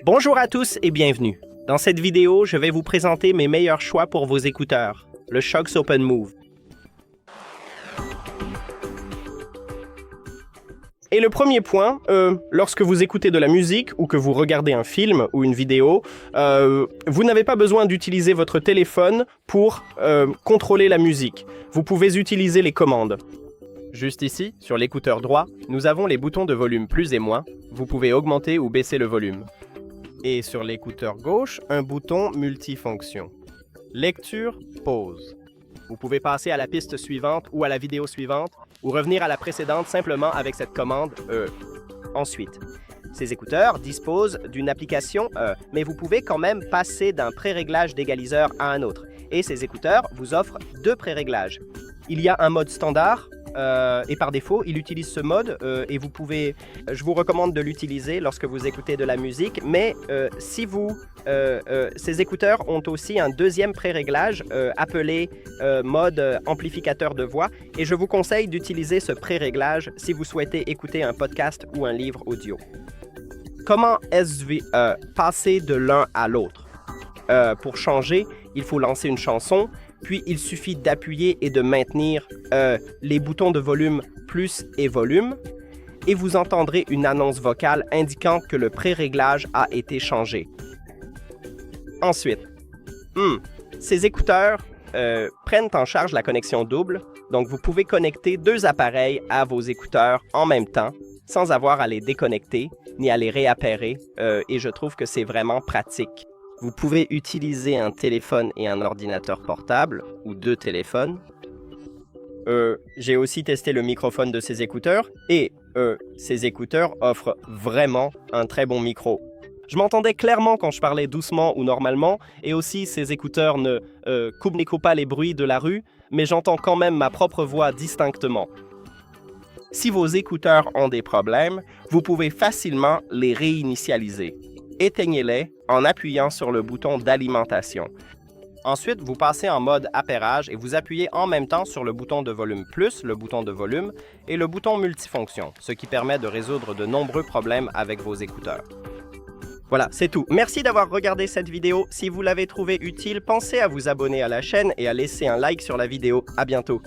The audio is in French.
Bonjour à tous et bienvenue. Dans cette vidéo, je vais vous présenter mes meilleurs choix pour vos écouteurs, le Shogz Open Move. Et le premier point, lorsque vous écoutez de la musique ou que vous regardez un film ou une vidéo, vous n'avez pas besoin d'utiliser votre téléphone pour contrôler la musique. Vous pouvez utiliser les commandes. Juste ici, sur l'écouteur droit, nous avons les boutons de volume plus et moins. Vous pouvez augmenter ou baisser le volume. Et sur l'écouteur gauche, un bouton multifonction. Lecture, pause. Vous pouvez passer à la piste suivante ou à la vidéo suivante ou revenir à la précédente simplement avec cette commande Ensuite, ces écouteurs disposent d'une application mais vous pouvez quand même passer d'un préréglage d'égaliseur à un autre. Et ces écouteurs vous offrent deux préréglages. Il y a un mode standard et par défaut, il utilise ce mode et je vous recommande de l'utiliser lorsque vous écoutez de la musique, mais ces écouteurs ont aussi un deuxième préréglage appelé mode amplificateur de voix et je vous conseille d'utiliser ce préréglage si vous souhaitez écouter un podcast ou un livre audio. Comment passer de l'un à l'autre? Pour changer, il faut lancer une chanson, puis il suffit d'appuyer et de maintenir les boutons de volume plus et volume, et vous entendrez une annonce vocale indiquant que le préréglage a été changé. Ensuite, ces écouteurs prennent en charge la connexion double, donc vous pouvez connecter deux appareils à vos écouteurs en même temps, sans avoir à les déconnecter ni à les réappairer, et je trouve que c'est vraiment pratique. Vous pouvez utiliser un téléphone et un ordinateur portable, ou deux téléphones. J'ai aussi testé le microphone de ces écouteurs, et ces écouteurs offrent vraiment un très bon micro. Je m'entendais clairement quand je parlais doucement ou normalement, et aussi ces écouteurs ne coupent pas les bruits de la rue, mais j'entends quand même ma propre voix distinctement. Si vos écouteurs ont des problèmes, vous pouvez facilement les réinitialiser. Éteignez-les en appuyant sur le bouton d'alimentation. Ensuite, vous passez en mode appairage et vous appuyez en même temps sur le bouton de volume plus, le bouton de volume et le bouton multifonction, ce qui permet de résoudre de nombreux problèmes avec vos écouteurs. Voilà, c'est tout. Merci d'avoir regardé cette vidéo. Si vous l'avez trouvée utile, pensez à vous abonner à la chaîne et à laisser un like sur la vidéo. À bientôt.